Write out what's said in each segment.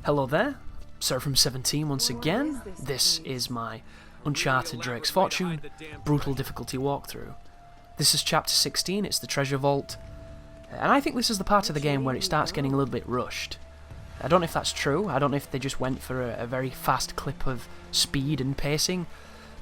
Hello there, Sir from 17 once again. This is my Uncharted Drake's Fortune brutal difficulty walkthrough. This is chapter 16, it's the treasure vault, and I think this is the part of the game where it starts getting a little bit rushed. I don't know if that's true, I don't know if they just went for a very fast clip of speed and pacing,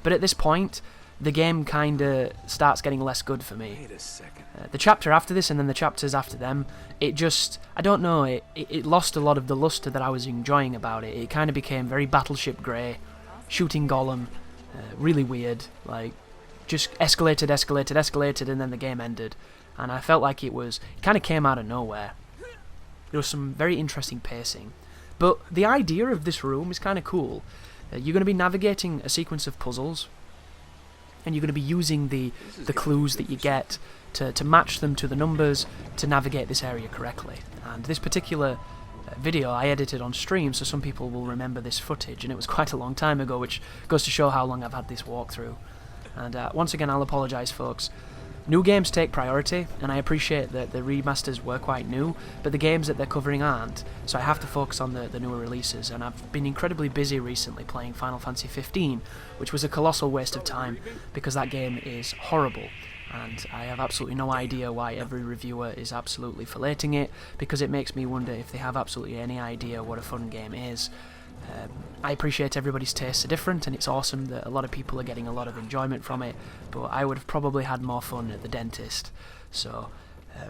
but at this point, the game kinda starts getting less good for me. Wait a second. The chapter after this and then the chapters after them, it just, I don't know, it lost a lot of the luster that I was enjoying about it. It kind of became very Battleship Grey, shooting Gollum, really weird, like, just escalated, and then the game ended. And I felt like it kind of came out of nowhere. There was some very interesting pacing. But the idea of this room is kind of cool. You're going to be navigating a sequence of puzzles, and you're going to be using the clues that you get to match them to the numbers to navigate this area correctly. And this particular video I edited on stream, so some people will remember this footage, and it was quite a long time ago, which goes to show how long I've had this walkthrough. And once again, I'll apologise, folks. New games take priority, and I appreciate that the remasters were quite new, but the games that they're covering aren't, so I have to focus on the newer releases, and I've been incredibly busy recently playing Final Fantasy 15, which was a colossal waste of time, because that game is horrible, and I have absolutely no idea why every reviewer is absolutely filleting it, because it makes me wonder if they have absolutely any idea what a fun game is. I appreciate everybody's tastes are different, and it's awesome that a lot of people are getting a lot of enjoyment from it, but I would have probably had more fun at the dentist. So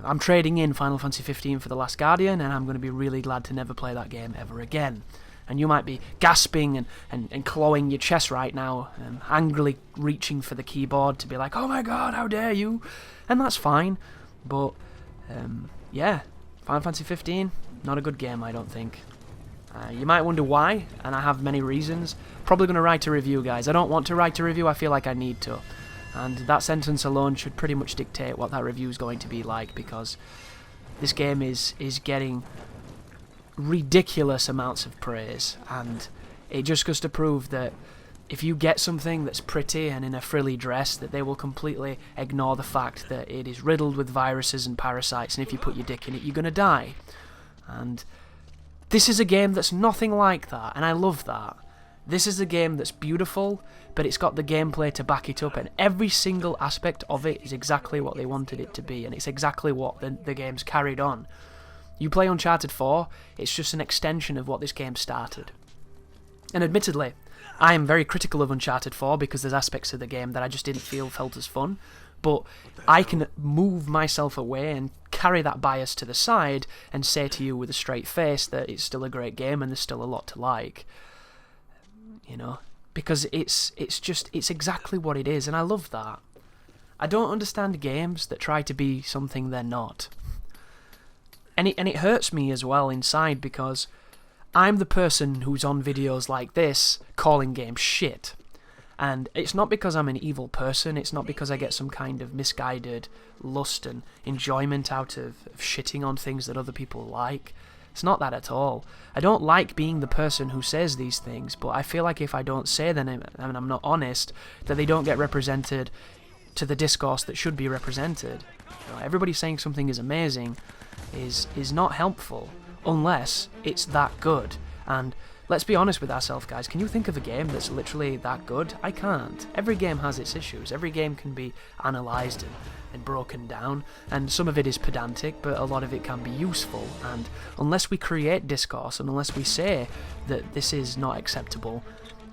I'm trading in Final Fantasy 15 for The Last Guardian, and I'm going to be really glad to never play that game ever again. And you might be gasping and clawing your chest right now, angrily reaching for the keyboard to be like, oh my god, how dare you, and that's fine, but yeah, Final Fantasy 15, not a good game, I don't think. You might wonder why, and I have many reasons. Probably going to write a review, guys. I don't want to write a review, I feel like I need to. And that sentence alone should pretty much dictate what that review is going to be like, because this game is getting ridiculous amounts of praise, and it just goes to prove that if you get something that's pretty and in a frilly dress, that they will completely ignore the fact that it is riddled with viruses and parasites, and if you put your dick in it, you're going to die. And this is a game that's nothing like that, and I love that. This is a game that's beautiful, but it's got the gameplay to back it up, and every single aspect of it is exactly what they wanted it to be, and it's exactly what the game's carried on. You play Uncharted 4, it's just an extension of what this game started. And admittedly, I am very critical of Uncharted 4 because there's aspects of the game that I just didn't felt as fun, but I can move myself away and carry that bias to the side and say to you with a straight face that it's still a great game and there's still a lot to like. You know, because it's exactly what it is, and I love that. I don't understand games that try to be something they're not. And it hurts me as well inside, because I'm the person who's on videos like this calling games shit. And it's not because I'm an evil person, it's not because I get some kind of misguided lust and enjoyment out of shitting on things that other people like. It's not that at all. I don't like being the person who says these things, but I feel like if I don't say them and I'm not honest, that they don't get represented to the discourse that should be represented. You know, everybody saying something is amazing is not helpful unless it's that good. And let's be honest with ourselves, guys. Can you think of a game that's literally that good? I can't. Every game has its issues. Every game can be analysed and broken down, and some of it is pedantic, but a lot of it can be useful. And unless we create discourse, and unless we say that this is not acceptable,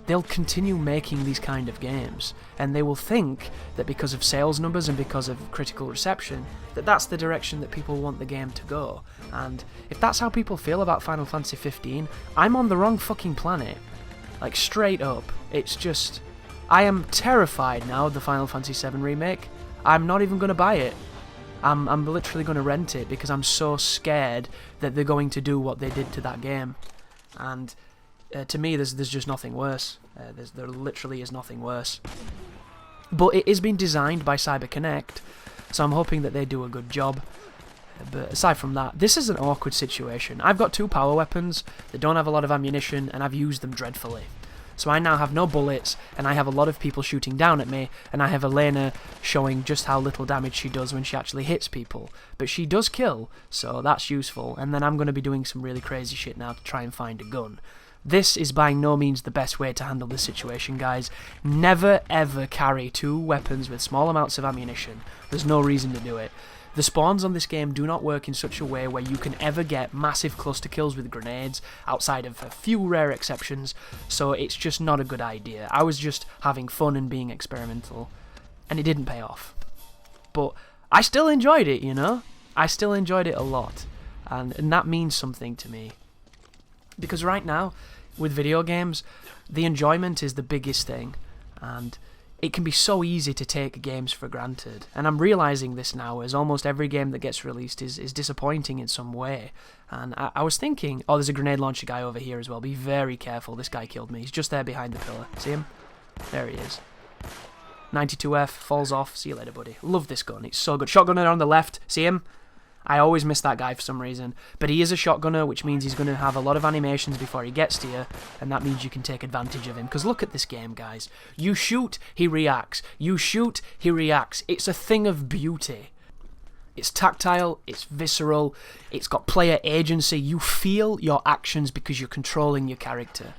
they'll continue making these kind of games, and they will think that because of sales numbers and because of critical reception, that that's the direction that people want the game to go. And if that's how people feel about Final Fantasy 15, I'm on the wrong fucking planet. Like, straight up. It's just, I am terrified now of the Final Fantasy 7 remake. I'm not even going to buy it. I'm literally going to rent it, because I'm so scared that they're going to do what they did to that game. And to me, there's just nothing worse. There literally is nothing worse. But it is being designed by CyberConnect, so I'm hoping that they do a good job. But aside from that, this is an awkward situation. I've got two power weapons that don't have a lot of ammunition, and I've used them dreadfully. So I now have no bullets, and I have a lot of people shooting down at me, and I have Elena showing just how little damage she does when she actually hits people. But she does kill, so that's useful, and then I'm going to be doing some really crazy shit now to try and find a gun. This is by no means the best way to handle this situation, guys. Never ever carry 2 weapons with small amounts of ammunition. There's no reason to do it. The spawns on this game do not work in such a way where you can ever get massive cluster kills with grenades, outside of a few rare exceptions, so it's just not a good idea. I was just having fun and being experimental, and it didn't pay off. But I still enjoyed it, you know? I still enjoyed it a lot, and that means something to me. Because right now, with video games, the enjoyment is the biggest thing, and it can be so easy to take games for granted, and I'm realising this now, as almost every game that gets released is disappointing in some way. And I was thinking, oh, there's a grenade launcher guy over here as well, be very careful, this guy killed me, he's just there behind the pillar, see him? There he is. 92F, falls off, see you later buddy. Love this gun, it's so good. Shotgunner on the left, see him? I always miss that guy for some reason, but he is a shotgunner, which means he's going to have a lot of animations before he gets to you, and that means you can take advantage of him, because look at this game, guys. You shoot, he reacts. You shoot, he reacts. It's a thing of beauty. It's tactile, it's visceral, it's got player agency. You feel your actions because you're controlling your character.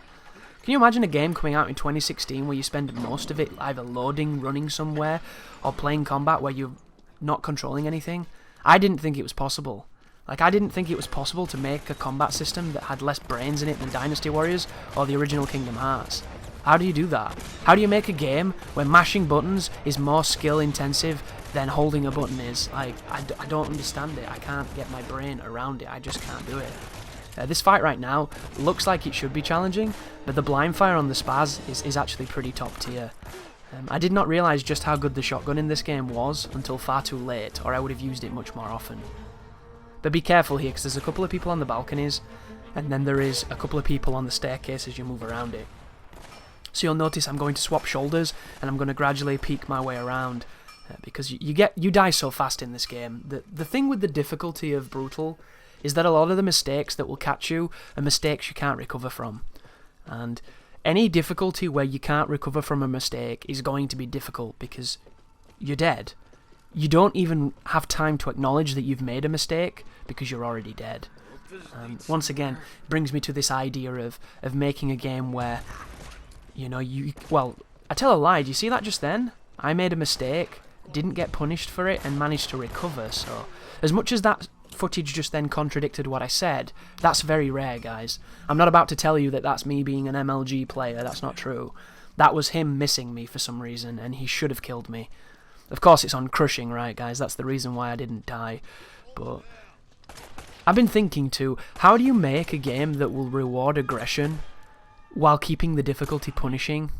Can you imagine a game coming out in 2016 where you spend most of it either loading, running somewhere, or playing combat where you're not controlling anything? I didn't think it was possible. Like, I didn't think it was possible to make a combat system that had less brains in it than Dynasty Warriors or the original Kingdom Hearts. How do you do that? How do you make a game where mashing buttons is more skill intensive than holding a button is? Like, I don't understand it. I can't get my brain around it. I just can't do it. This fight right now looks like it should be challenging, but the blind fire on the spaz is actually pretty top tier. I did not realise just how good the shotgun in this game was until far too late, or I would have used it much more often. But be careful here, because there's a couple of people on the balconies, and then there is a couple of people on the staircase as you move around it. So you'll notice I'm going to swap shoulders, and I'm going to gradually peek my way around, because you die so fast in this game. The thing with the difficulty of Brutal is that a lot of the mistakes that will catch you are mistakes you can't recover from. And any difficulty where you can't recover from a mistake is going to be difficult because you're dead. You don't even have time to acknowledge that you've made a mistake because you're already dead. Once again, it brings me to this idea of making a game where, you know, well, I tell a lie, do you see that just then? I made a mistake, didn't get punished for it, and managed to recover, so as much as that footage just then contradicted what I said, that's very rare, guys. I'm not about to tell you that that's me being an MLG player, that's not true. That was him missing me for some reason, and he should have killed me. Of course it's on crushing, right, guys? That's the reason why I didn't die. But I've been thinking too, how do you make a game that will reward aggression while keeping the difficulty punishing?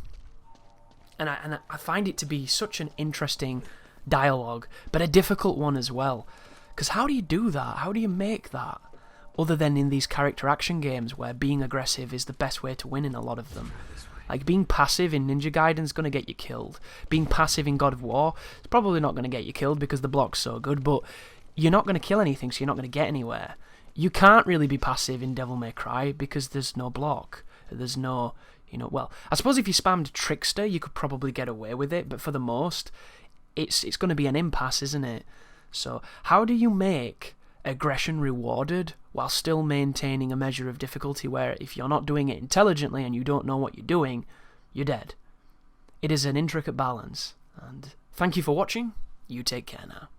And I find it to be such an interesting dialogue, but a difficult one as well. Because how do you do that? How do you make that? Other than in these character action games where being aggressive is the best way to win in a lot of them. Like, being passive in Ninja Gaiden's going to get you killed. Being passive in God of War is probably not going to get you killed because the block's so good, but you're not going to kill anything, so you're not going to get anywhere. You can't really be passive in Devil May Cry because there's no block. There's no, you know, well, I suppose if you spammed Trickster, you could probably get away with it, but for the most, it's going to be an impasse, isn't it? So, how do you make aggression rewarded while still maintaining a measure of difficulty where if you're not doing it intelligently and you don't know what you're doing, you're dead? It is an intricate balance, and thank you for watching. You take care now.